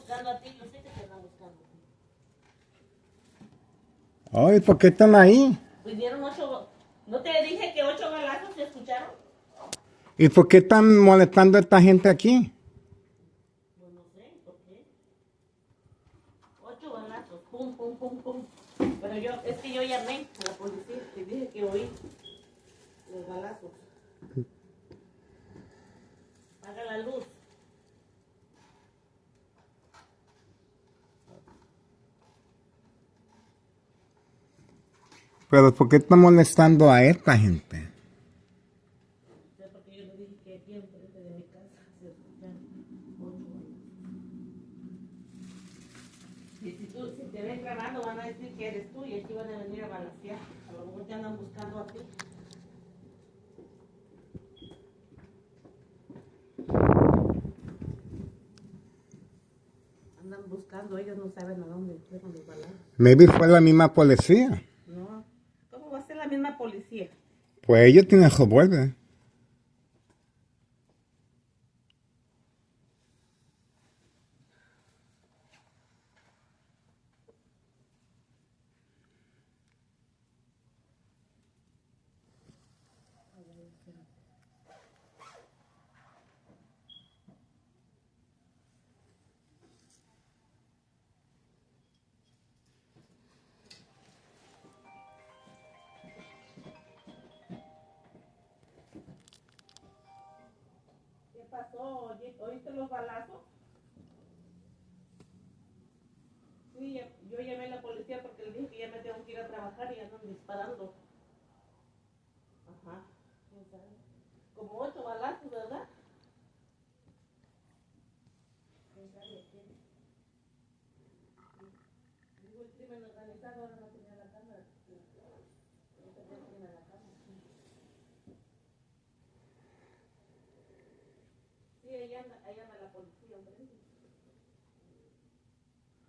buscando a ti, yo sé que te andan buscando a ti. Ay, ¿por qué están ahí? Vinieron 8, ¿no te dije que 8 balazos se escucharon? ¿Y por qué están molestando a esta gente aquí? Pues no sé, ¿por qué? 8 balazos, pum, pum, pum, pum. Pero es que yo llamé a la policía y dije que oí los balazos. Apaga la luz. Pero ¿por qué están molestando a esta gente? O sea, porque yo le dije que aquí enfrente de mi casa se escuchan 8 balazos. Si te ven grabando van a decir que eres tú y aquí van a venir a balasear. A lo mejor te andan buscando a ti. Andan buscando, ellos no saben a dónde fueron los balazos. Maybe fue la misma policía. No, ¿cómo va a ser la misma policía? Pues ellos tienen revólver. ¿Qué pasó? ¿Oíste los balazos? Sí, yo llamé a la policía porque le dije que ya me tengo que ir a trabajar y andan disparando. Ajá. Como 8 balazos, ¿verdad? Digo, el crimen organizado ahora no tenía la cámara. Ahorita ya tiene la cámara. Sí, ahí anda la policía, hombre.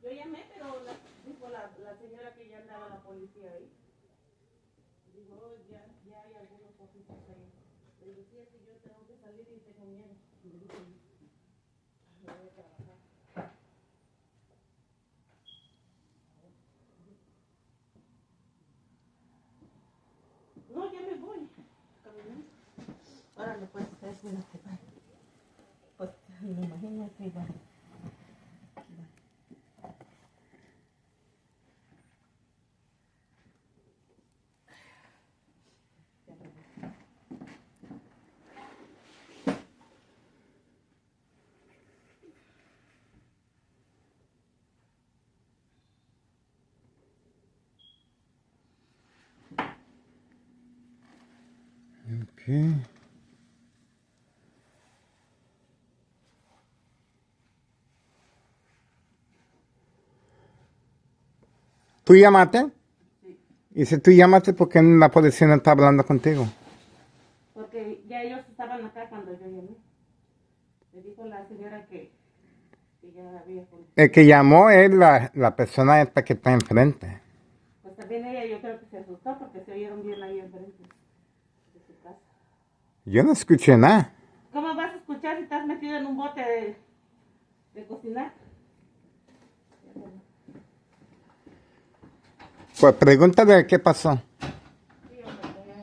Yo llamé, pero dijo la señora que ya andaba la policía ahí. Digo, oh, ya hay algunos oficiales ahí. Le decía que yo tengo que salir y tengo miedo. Y le dije, me voy a trabajar. No, ya me voy. Caminando. Órale, pues, cuídate. Pues, me imagino que va. Okay. ¿Tú llamaste? Sí. Y si tú llamaste, ¿por qué la policía no está hablando contigo? Porque ya ellos estaban acá cuando yo llamé. Le dijo la señora que ya había policía. El que llamó es la persona esta que está enfrente. Pues también ella yo creo que se asustó porque se oyeron bien ahí enfrente de su casa. Yo no escuché nada. ¿Cómo vas a escuchar si estás metido en un bote de cocinar? Pues pregúntale qué pasó. Sí, hombre, ya.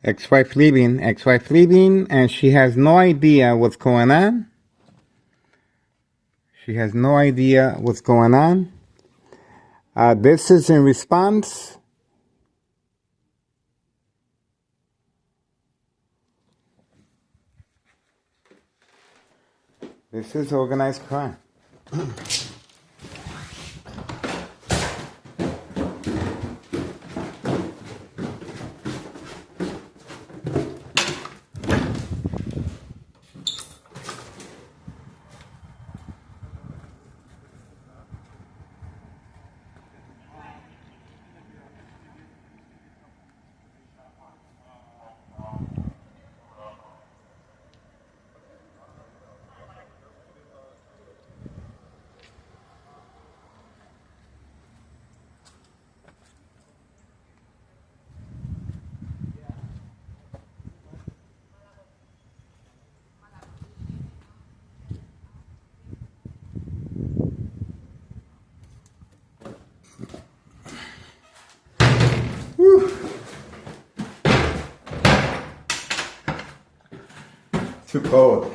Ex-wife leaving, and she has no idea what's going on. She has no idea what's going on. This is in response. This is organized crime. Too cold.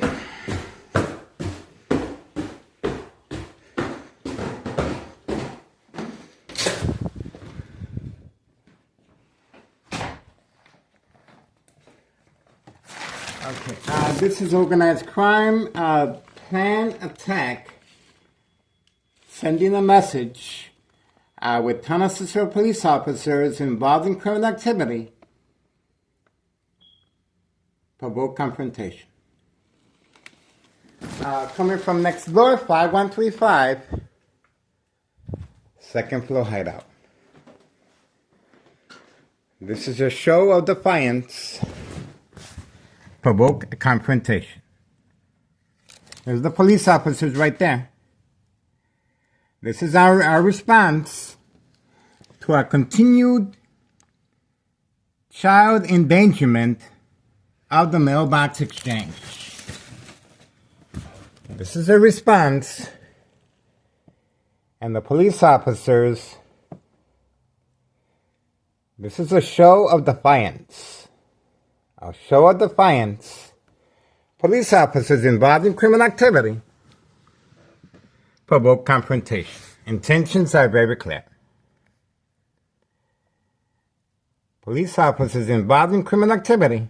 Okay, this is organized crime, planned attack, sending a message with Tennessee police officers involved in criminal activity, provoke confrontation. Coming from next door, 5135, second floor hideout. This is a show of defiance, provoke a confrontation. There's the police officers right there. This is our response to our continued child endangerment of the mailbox exchange. This is a response, and the police officers, this is a show of defiance. A show of defiance. Police officers involved in criminal activity provoke confrontation. Intentions are very clear. Police officers involved in criminal activity,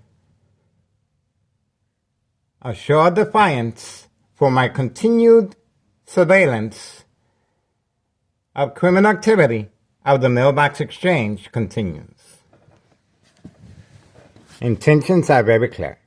a show of defiance for my continued surveillance of criminal activity of the mailbox exchange continues. Intentions are very clear.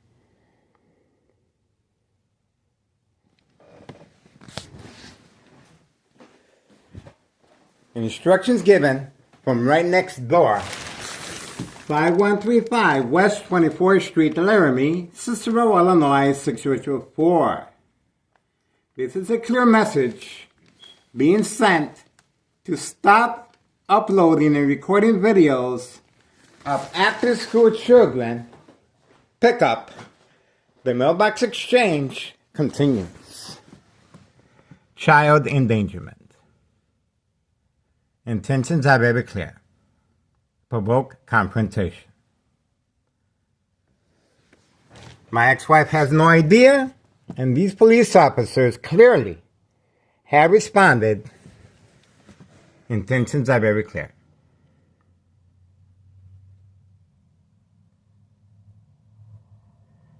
Instructions given from right next door, 5135 West 24th Street, Laramie, Cicero, Illinois, 60204. This is a clear message being sent to stop uploading and recording videos of after-school children pickup. The mailbox exchange continues. Child endangerment. Intentions are very clear. Provoke confrontation. My ex-wife has no idea, and these police officers clearly have responded. Intentions are very clear.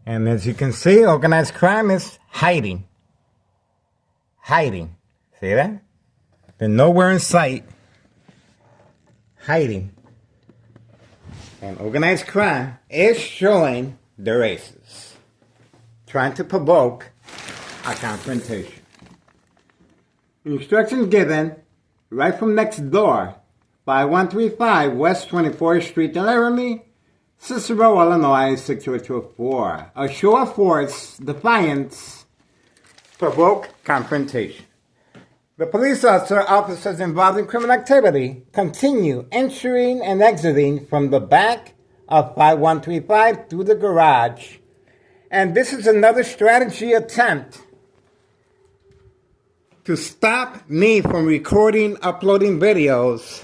And as you can see, organized crime is hiding. Hiding. See that? They're nowhere in sight. Hiding. And organized crime is showing their aces. Trying to provoke a confrontation. Instructions given right from next door, 5135 West 24th Street, Laramie, Cicero, Illinois, 60204. A show of force, defiance, provoke confrontation. The police officers involved in criminal activity continue entering and exiting from the back of 5135 through the garage. And this is another strategy attempt to stop me from recording, uploading videos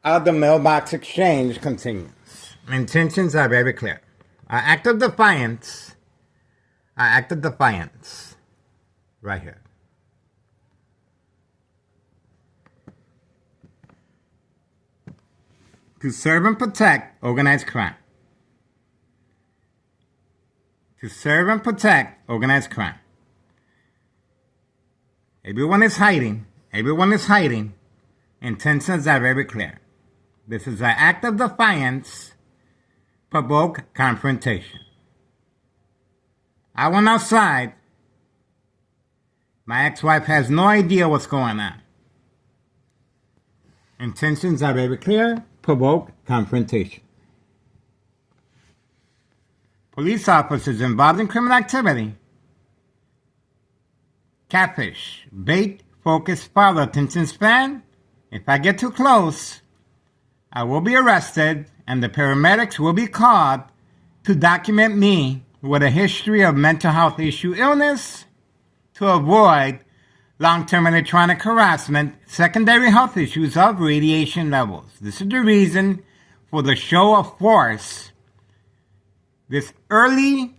of the mailbox exchange continues. Intentions are very clear. I acted defiance. I acted defiance. Right here. To serve and protect organized crime. To serve and protect organized crime. Everyone is hiding. Everyone is hiding. Intentions are very clear. This is an act of defiance, provoke confrontation. I went outside. My ex-wife has no idea what's going on. Intentions are very clear, provoke confrontation. Police officers involved in criminal activity. Catfish, bait, focus, follow, attention span. If I get too close, I will be arrested and the paramedics will be called to document me with a history of mental health issue illness to avoid long-term electronic harassment, secondary health issues of radiation levels. This is the reason for the show of force this early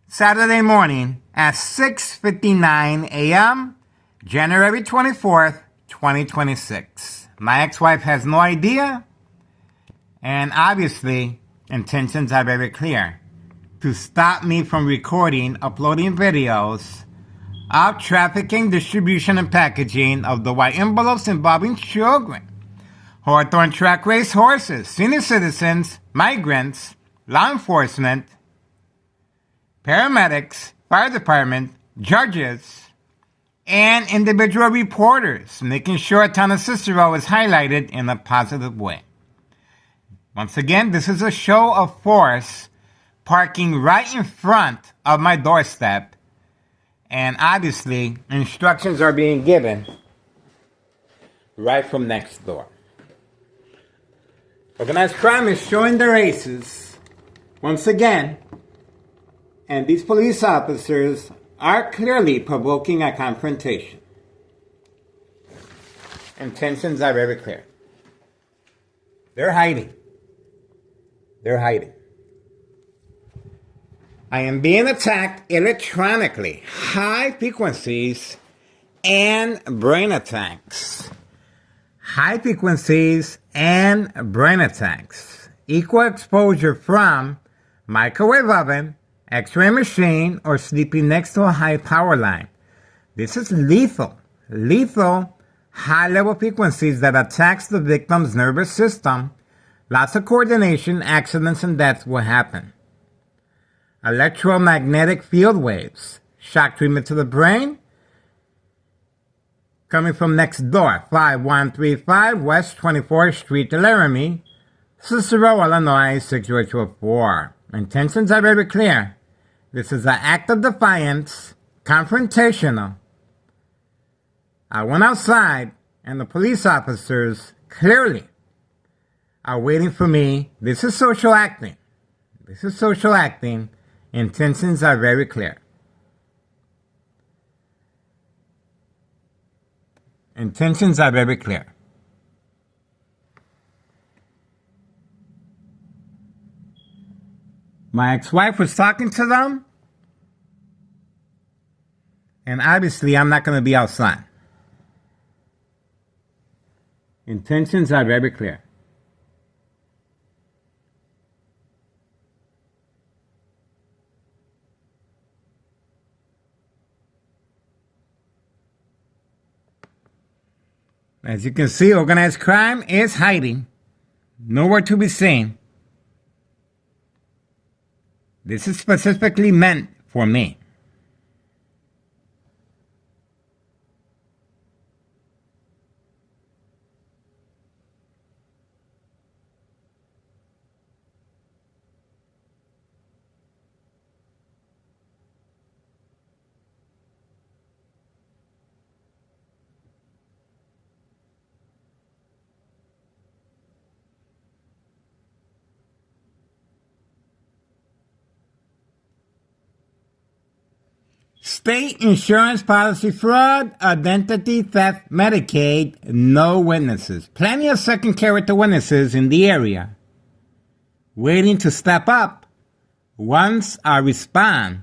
Saturday morning at 6:59 a.m., January 24th, 2026. My ex-wife has no idea, and obviously, intentions are very clear. To stop me from recording, uploading videos of trafficking, distribution, and packaging of the white envelopes involving children, Hawthorne track race horses, senior citizens, migrants, law enforcement, paramedics, fire department, judges, and individual reporters, making sure Town of Cicero is highlighted in a positive way. Once again, this is a show of force parking right in front of my doorstep, and obviously instructions are being given right from next door. Organized crime is showing their aces once again, and these police officers are clearly provoking a confrontation. Intentions are very clear. They're hiding. They're hiding. I am being attacked electronically. High frequencies and brain attacks. High frequencies and brain attacks. Equal exposure from microwave oven, X-ray machine, or sleeping next to a high power line. This is lethal. Lethal, high-level frequencies that attacks the victim's nervous system. Lots of coordination, accidents, and deaths will happen. Electromagnetic field waves, shock treatment to the brain, coming from next door, 5135 West 24th Street, Laramie, Cicero, Illinois, 60204. Intentions are very clear. This is an act of defiance, confrontational. I went outside, and the police officers clearly are waiting for me. This is social acting. This is social acting. Intentions are very clear. Intentions are very clear. My ex-wife was talking to them, and obviously I'm not going to be outside. Intentions are very clear. As you can see, organized crime is hiding. Nowhere to be seen. This is specifically meant for me. State insurance policy fraud, identity theft, Medicaid, no witnesses. Plenty of second character witnesses in the area. waiting to step up once I respond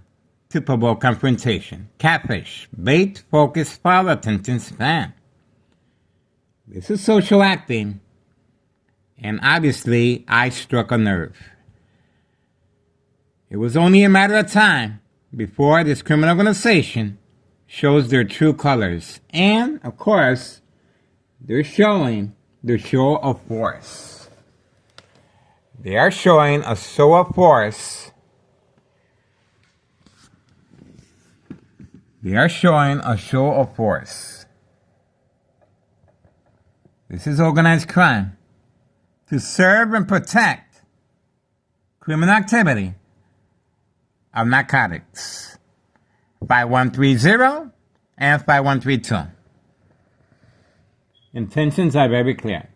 to provoke confrontation. Catfish, bait, focus, follow, attention span. This is social acting, and obviously I struck a nerve. It was only a matter of time before this criminal organization shows their true colors. And, of course, they're showing their show of force. They are showing a show of force. They are showing a show of force. This is organized crime to serve and protect criminal activity of narcotics. 5130 and 5132. Intentions are very clear.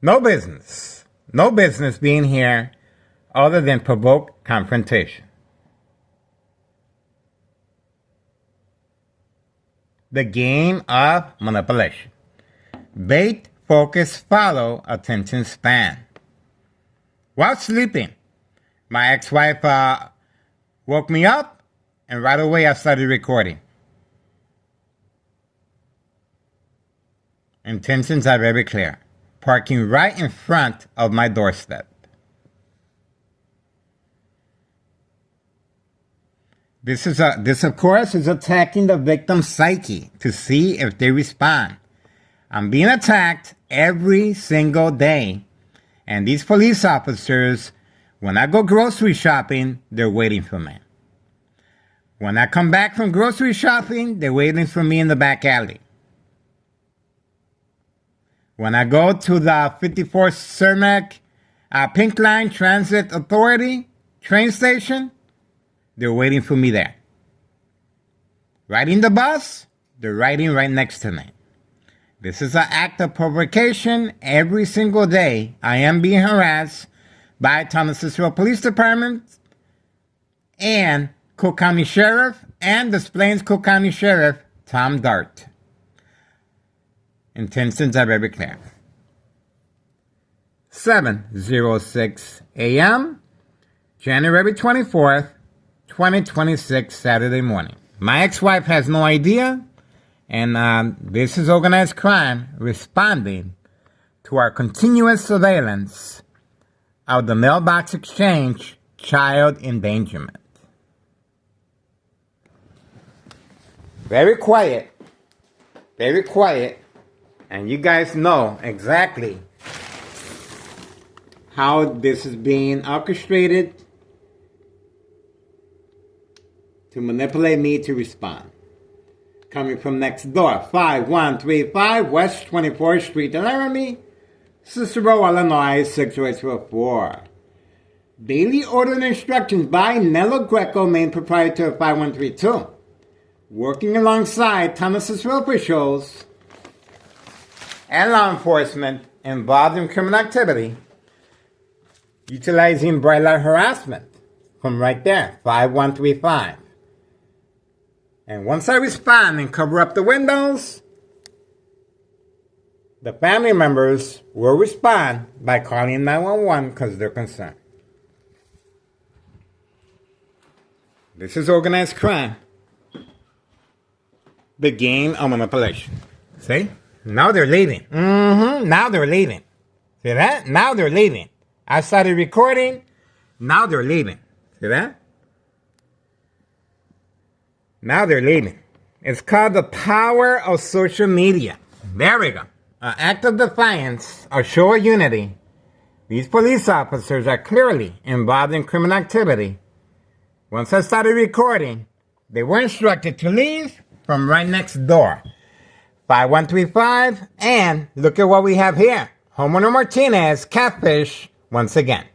No business being here other than provoke confrontation. The game of manipulation. Bait, focus, follow, attention span. While sleeping, my ex-wife woke me up, and right away I started recording. Intentions are very clear. Parking right in front of my doorstep. This of course is attacking the victim's psyche to see if they respond. I'm being attacked every single day, and these police officers, when I go grocery shopping, they're waiting for me. When I come back from grocery shopping, they're waiting for me in the back alley. When I go to the 54th Cermak Pink Line Transit Authority train station, they're waiting for me there. Riding the bus, they're riding right next to me. This is an act of provocation. Every single day, I am being harassed by Thomas Cicero Police Department and Cook County Sheriff and Des Plaines Cook County Sheriff Tom Dart. Intentions are very clear. 7:06 a.m., January 24th, 2026, Saturday morning. My ex-wife has no idea, and this is organized crime responding to our continuous surveillance of the mailbox exchange child endangerment. Very quiet, and you guys know exactly how this is being orchestrated to manipulate me to respond. Coming from next door, 5135 West 24th Street in Laramie, Cicero, Illinois, 60804. Daily ordered instructions by Nello Greco, main proprietor of 5132. Working alongside Thomas Cicero officials and law enforcement involved in criminal activity, utilizing bright light harassment from right there, 5135. And once I respond and cover up the windows, the family members will respond by calling 911 because they're concerned. This is organized crime. The game of manipulation. See? Now they're leaving. Now they're leaving. See that? Now they're leaving. I started recording. Now they're leaving. See that? Now they're leaving. It's called the power of social media. There we go. An act of defiance, a show of unity. These police officers are clearly involved in criminal activity. Once I started recording, they were instructed to leave from right next door. 5135, and look at what we have here. Homeowner Martinez, Catfish, once again.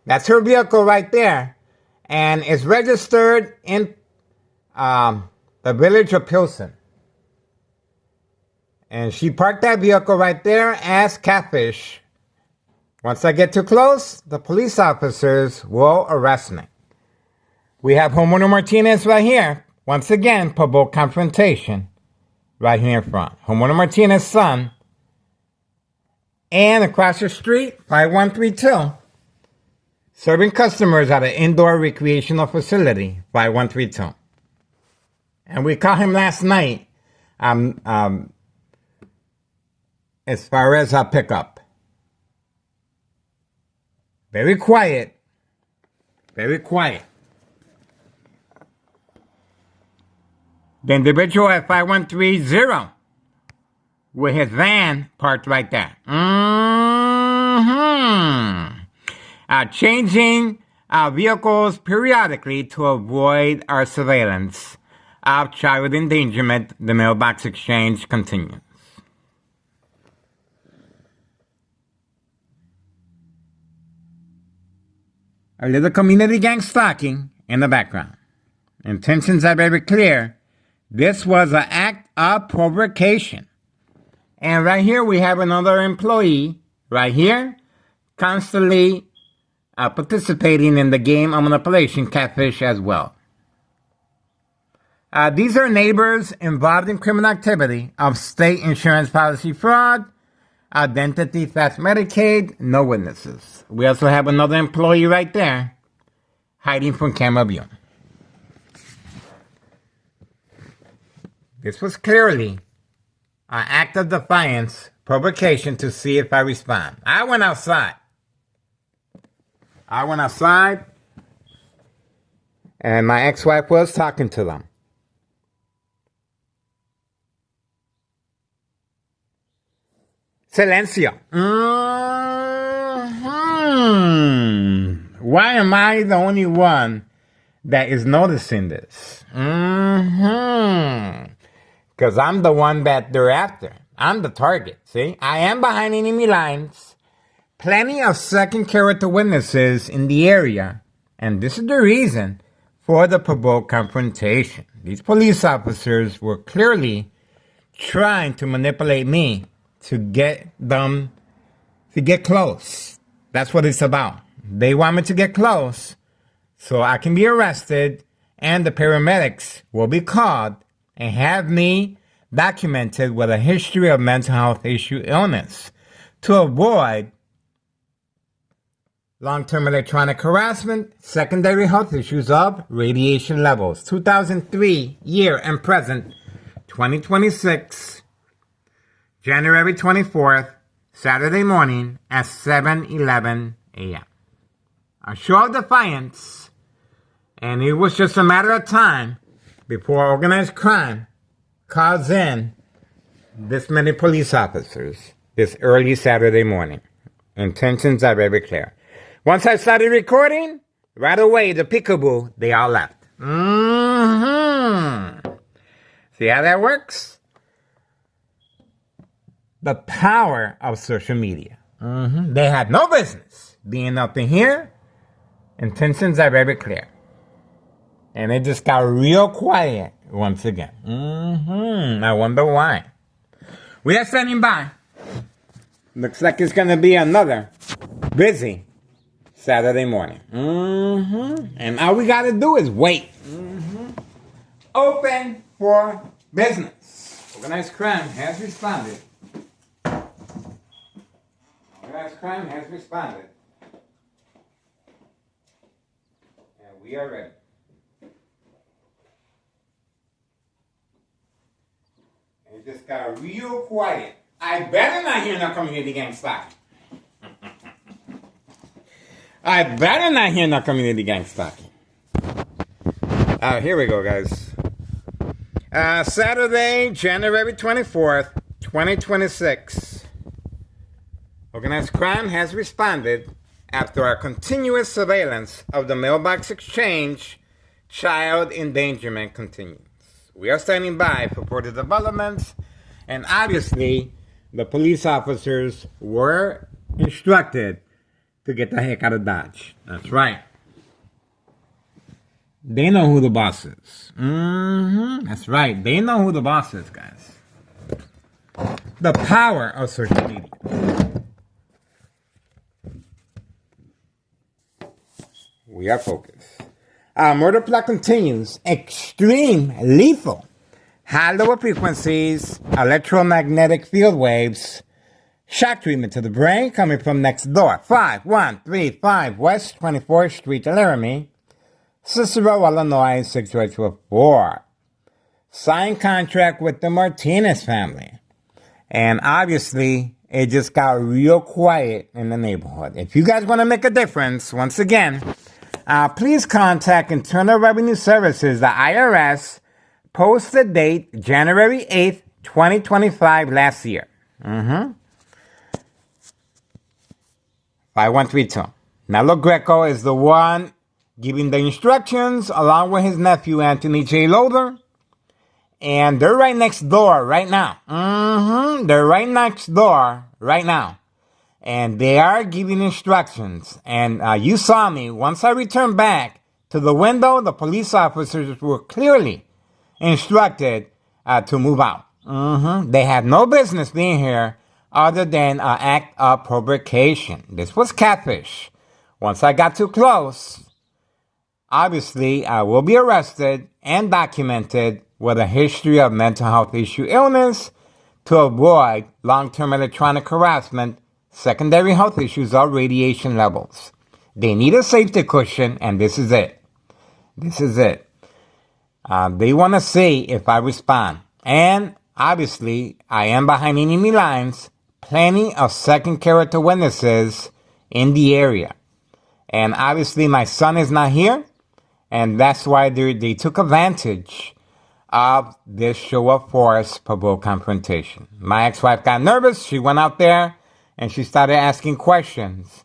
That's her vehicle right there, and it's registered in the village of Pilsen. And she parked that vehicle right there as Catfish. Once I get too close, the police officers will arrest me. We have Homeowner Martinez right here. Once again, provoke confrontation right here in front. Homeowner Martinez's son. And across the street, 5132. Serving customers at an indoor recreational facility, 5132. And we caught him last night as far as our pickup. Very quiet. Very quiet. The individual at 5130 with his van parked right there. Changing our vehicles periodically to avoid our surveillance of child endangerment. The mailbox exchange continues. A little community gang stalking in the background. Intentions are very clear. This was an act of provocation. And right here we have another employee, right here, constantly participating in the game of manipulation, Catfish as well. These are neighbors involved in criminal activity of state insurance policy fraud, identity theft, Medicaid, no witnesses. We also have another employee right there, hiding from camera view. This was clearly an act of defiance, provocation to see if I respond. I went outside, and my ex-wife was talking to them. Silencio. Why am I the only one that is noticing this? Because I'm the one that they're after. I'm the target, see? I am behind enemy lines. Plenty of second character witnesses in the area. And this is the reason for the provoked confrontation. These police officers were clearly trying to manipulate me to get them to get close. That's what it's about. They want me to get close so I can be arrested and the paramedics will be called and have me documented with a history of mental health issue illness to avoid long-term electronic harassment, secondary health issues of radiation levels. 2003 year and present, 2026, January 24th, Saturday morning at 7:11 a.m. A show of defiance, and it was just a matter of time before organized crime calls in this many police officers this early Saturday morning. Intentions are very clear. Once I started recording, right away the peekaboo, they all left. See how that works? The power of social media. They had no business being up in here. Intentions are very clear. And it just got real quiet once again. I wonder why. We are standing by. Looks like it's going to be another busy Saturday morning. And all we got to do is wait. Open for business. Organized crime has responded. Organized crime has responded. And we are ready. It just got real quiet. I better not hear no community gang stalking. I better not hear no community gang stalking. Here we go, guys. Saturday, January 24th, 2026. Organized crime has responded after our continuous surveillance of the mailbox exchange. Child endangerment continues. We are standing by for further developments, and obviously, the police officers were instructed to get the heck out of Dodge. That's right. They know who the boss is. That's right. They know who the boss is, guys. the power of social media. We are focused. Murder plot continues. Extreme, lethal, high lower frequencies, electromagnetic field waves, shock treatment to the brain coming from next door. 5135 West 24th Street, Laramie, Cicero, Illinois, 62824. Signed contract with the Martinez family. And obviously, it just got real quiet in the neighborhood. If you guys want to make a difference, once again, please contact Internal Revenue Services, the IRS, post the date January 8th, 2025, last year. 5132. Nello Greco is the one giving the instructions along with his nephew, Anthony J. Loader. And they're right next door right now. They're right next door right now. And they are giving instructions. And you saw me. Once I returned back to the window, the police officers were clearly instructed to move out. They had no business being here other than an act of provocation. This was catfish. Once I got too close, obviously I will be arrested and documented with a history of mental health issue illness to avoid long-term electronic harassment, secondary health issues, or radiation levels. They need a safety cushion, and this is it. This is it. They want to see if I respond. And obviously, I am behind enemy lines, plenty of second character witnesses in the area. And obviously, my son is not here, and that's why they took advantage of this show of force provoked confrontation. My ex-wife got nervous. She went out there and she started asking questions,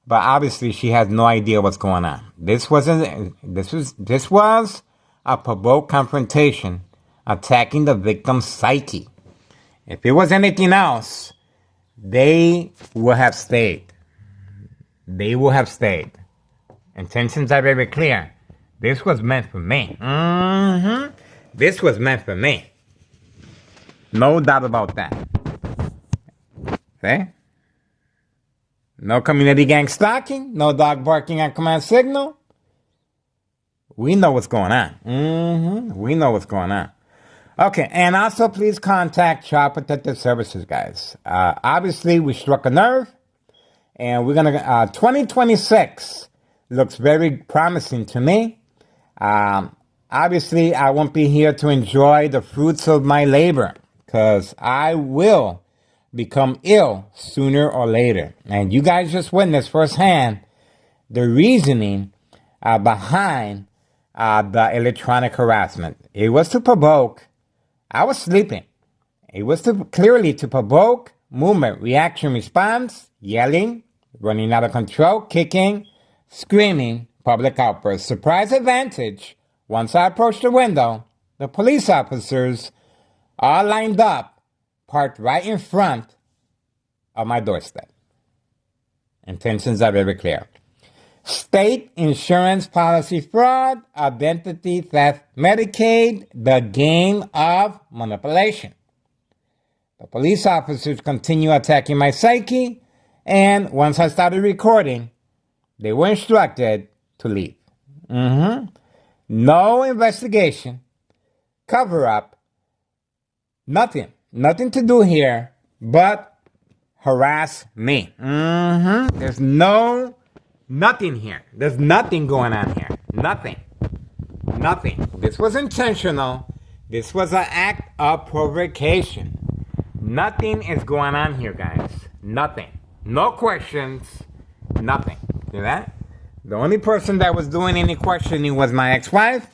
but obviously she has no idea what's going on. This was a provoked confrontation attacking the victim's psyche. If it was anything else, they would have stayed. They would have stayed. Intentions are very clear. This was meant for me. This was meant for me. No doubt about that. See? No community gang stalking. No dog barking on command signal. We know what's going on. We know what's going on. Okay, and also please contact Child Protective Services, guys. Obviously, we struck a nerve. And we're going to... 2026 looks very promising to me. Obviously, I won't be here to enjoy the fruits of my labor because I will become ill sooner or later. And you guys just witnessed firsthand the reasoning behind the electronic harassment. It was to provoke. I was sleeping. It was clearly to provoke movement, reaction, response, yelling, running out of control, kicking, screaming, public outbursts. Surprise advantage. Once I approached the window, the police officers all lined up, parked right in front of my doorstep. Intentions are very clear. State insurance policy fraud, identity theft, Medicaid, the game of manipulation. The police officers continue attacking my psyche, and once I started recording, they were instructed to leave. No investigation, cover up, nothing to do here but harass me. There's nothing here. There's nothing going on here. Nothing. This was intentional. This was an act of provocation. Nothing is going on here, guys. Nothing. No questions. Nothing. See that? The only person that was doing any questioning was my ex-wife,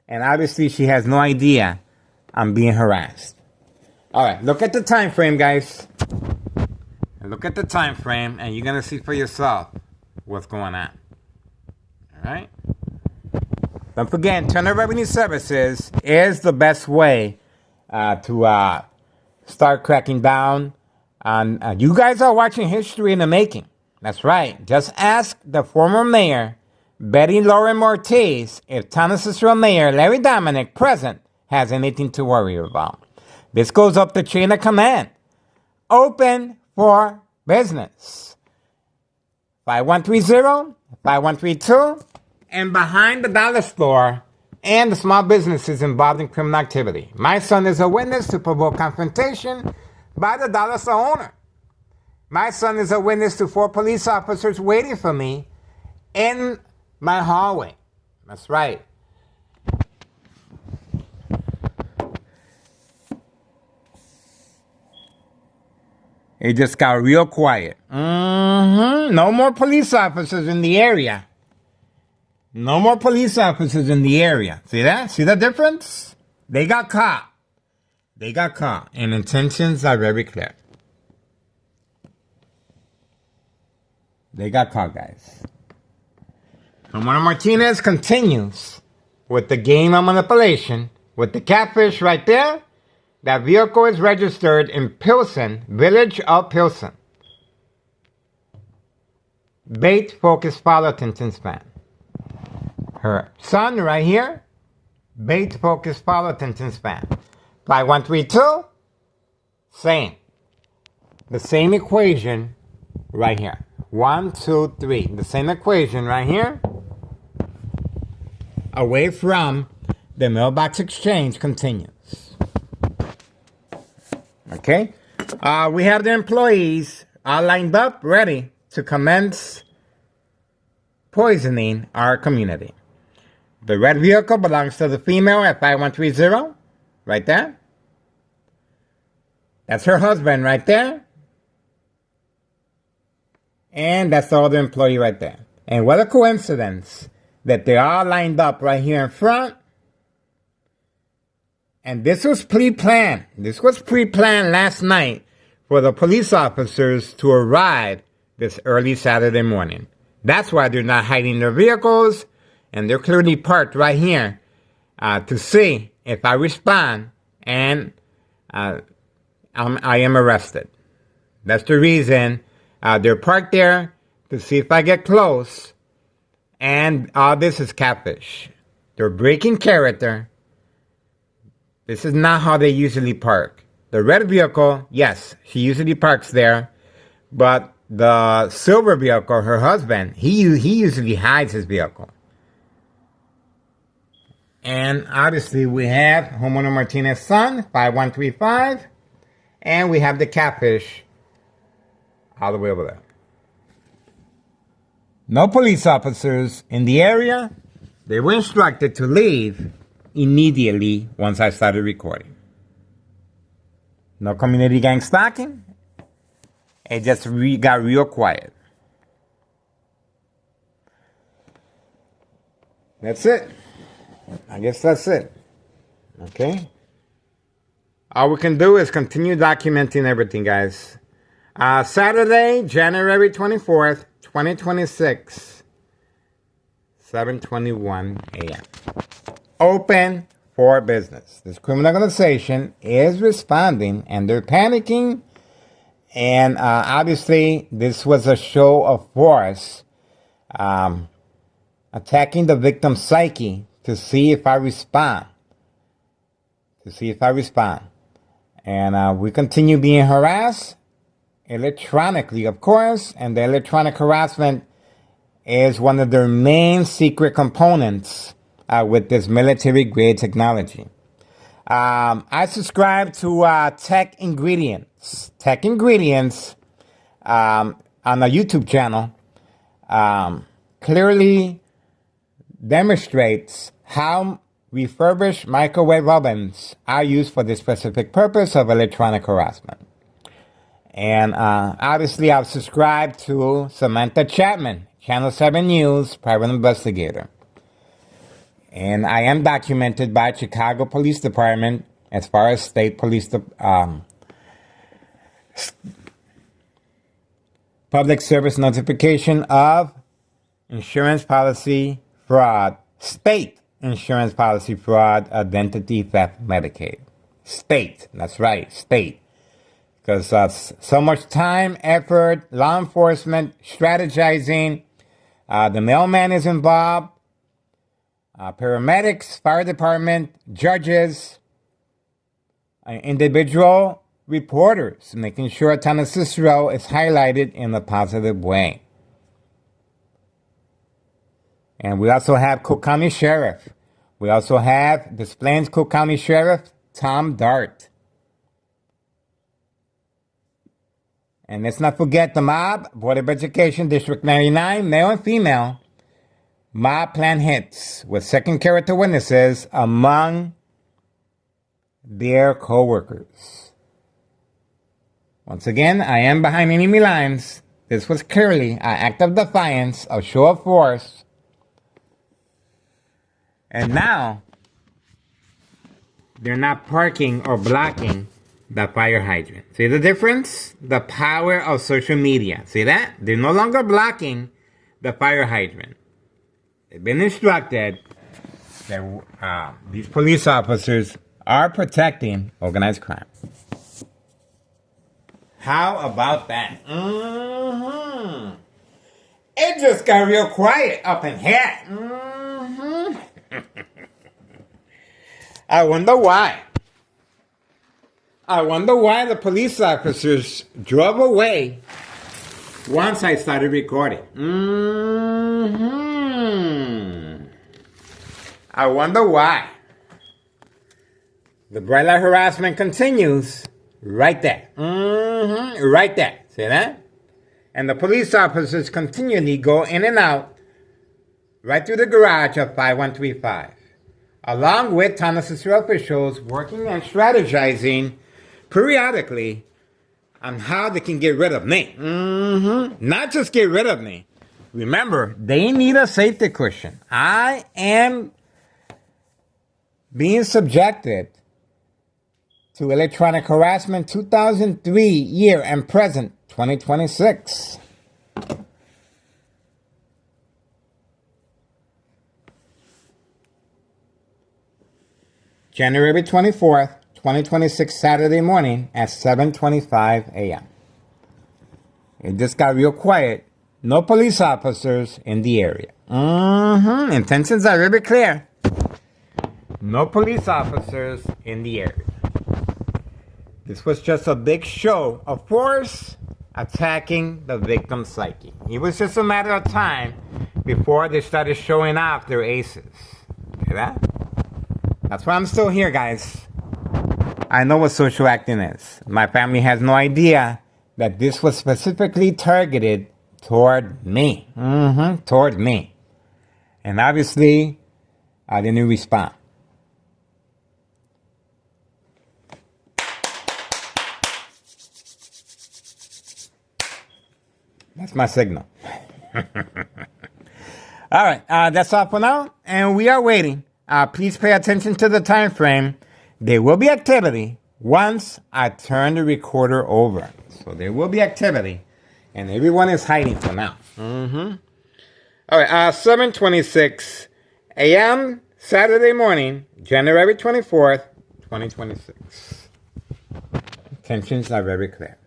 and obviously she has no idea I'm being harassed. All right, look at the time frame, guys. Look at the time frame, and you're going to see for yourself what's going on. All right? Don't forget, Internal Revenue Services is the best way to start cracking down on... you guys are watching history in the making. That's right. Just ask the former mayor, Betty Lauren Ortiz, if Thomas Cicero Mayor Larry Dominic, present, has anything to worry about. This goes up the chain of command. open for business. 5130, 5132, and behind the dollar store and the small businesses involved in criminal activity. My son is a witness to provoke confrontation by the dollar store owner. My son is a witness to 4 police officers waiting for me in my hallway. That's right. It just got real quiet. No more police officers in the area. No more police officers in the area. See that? See the difference? They got caught. They got caught. And intentions are very clear. They got caught, guys. Romano Martinez continues with the game of manipulation with the catfish right there. That vehicle is registered in Pilsen, village of Pilsen. Bait focus follow attention span. Her son right here. Bait focus follow attention span. 5132. Same. The same equation right here. 1, 2, 3. The same equation right here. Away from the mailbox exchange continues. Okay? We have the employees all lined up, ready to commence poisoning our community. The red vehicle belongs to the female at 5130. Right there. That's her husband right there. And that's the other employee right there. And what a coincidence that they're all lined up right here in front. And this was pre-planned. This was pre-planned last night for the police officers to arrive this early Saturday morning. That's why they're not hiding their vehicles. And they're clearly parked right here to see if I respond and I am arrested. That's the reason they're parked there to see if I get close. And all this is catfish. They're breaking character. This is not how they usually park. The red vehicle, yes, she usually parks there. But the silver vehicle, her husband, he usually hides his vehicle. And obviously we have Romano Martinez's son, 5135. And we have the catfish all the way over there. No police officers in the area. They were instructed to leave immediately once I started recording. No community gang stalking. It just got real quiet. That's it. I guess that's it. Okay. All we can do is continue documenting everything, guys. Saturday, January 24th, 2026, 7:21 a.m. Open for business. This criminal organization is responding and they're panicking. And obviously, this was a show of force, attacking the victim's psyche to see if I respond. And we continue being harassed electronically, of course, and the electronic harassment is one of their main secret components with this military-grade technology. I subscribe to Tech Ingredients. Tech Ingredients on a YouTube channel clearly demonstrates how refurbished microwave ovens are used for the specific purpose of electronic harassment. And obviously, I've subscribed to Samantha Chapman, Channel 7 News, private investigator. And I am documented by Chicago Police Department as far as state police, public service notification of insurance policy fraud, state insurance policy fraud, identity theft, Medicaid. State, that's right, state. Because so much time, effort, law enforcement, strategizing, the mailman is involved, paramedics, fire department, judges, individual reporters, making sure Thomas Cicero is highlighted in a positive way. And we also have Cook County Sheriff. We also have Des Plaines Cook County Sheriff Tom Dart. And let's not forget the mob, Board of Education, District 99, male and female, mob plan hits with second character witnesses among their co-workers. Once again, I am behind enemy lines. This was clearly an act of defiance, a show of force. And now, they're not parking or blocking the fire hydrant. See the difference? The power of social media. See that? They're no longer blocking the fire hydrant. They've been instructed that these police officers are protecting organized crime. How about that? Mm-hmm. It just got real quiet up in here. Mm-hmm. I wonder why. I wonder why the police officers drove away once I started recording. Mm-hmm. I wonder why. The bright light harassment continues right there. Mm-hmm. Right there. See that? And the police officers continually go in and out right through the garage of 5135. Along with Thomas Cicero officials working and strategizing periodically on how they can get rid of me. Mm-hmm. Not just get rid of me. Remember, they need a safety cushion. I am being subjected to electronic harassment 2003 year and present 2026. January 24th, 2026, Saturday morning at 7:25 a.m. It just got real quiet. No police officers in the area. Mm-hmm. Intentions are very clear. No police officers in the area. This was just a big show of force attacking the victim's psyche. It was just a matter of time before they started showing off their aces. Okay, that's why I'm still here, guys. I know what social acting is. My family has no idea that this was specifically targeted toward me. Mm-hmm, toward me. And obviously, I didn't respond. That's my signal. All right, that's all for now, and we are waiting. Please pay attention to the time frame. There will be activity once I turn the recorder over. So there will be activity, and everyone is hiding for now. Mm-hmm. All right, 7:26 a.m. Saturday morning, January 24th, 2026. Tensions are very clear.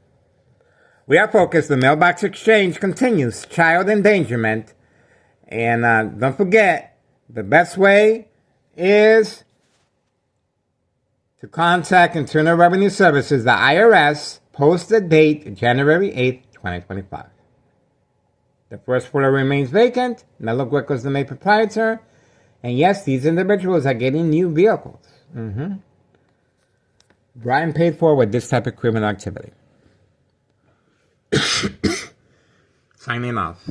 We are focused. The mailbox exchange continues. Child endangerment. And don't forget, the best way is to contact Internal Revenue Services, the IRS, posted date January 8th, 2025. The first floor remains vacant. Melo Gueco is the main proprietor. And yes, these individuals are getting new vehicles. Mm-hmm. Brian paid for with this type of criminal activity. Signing off.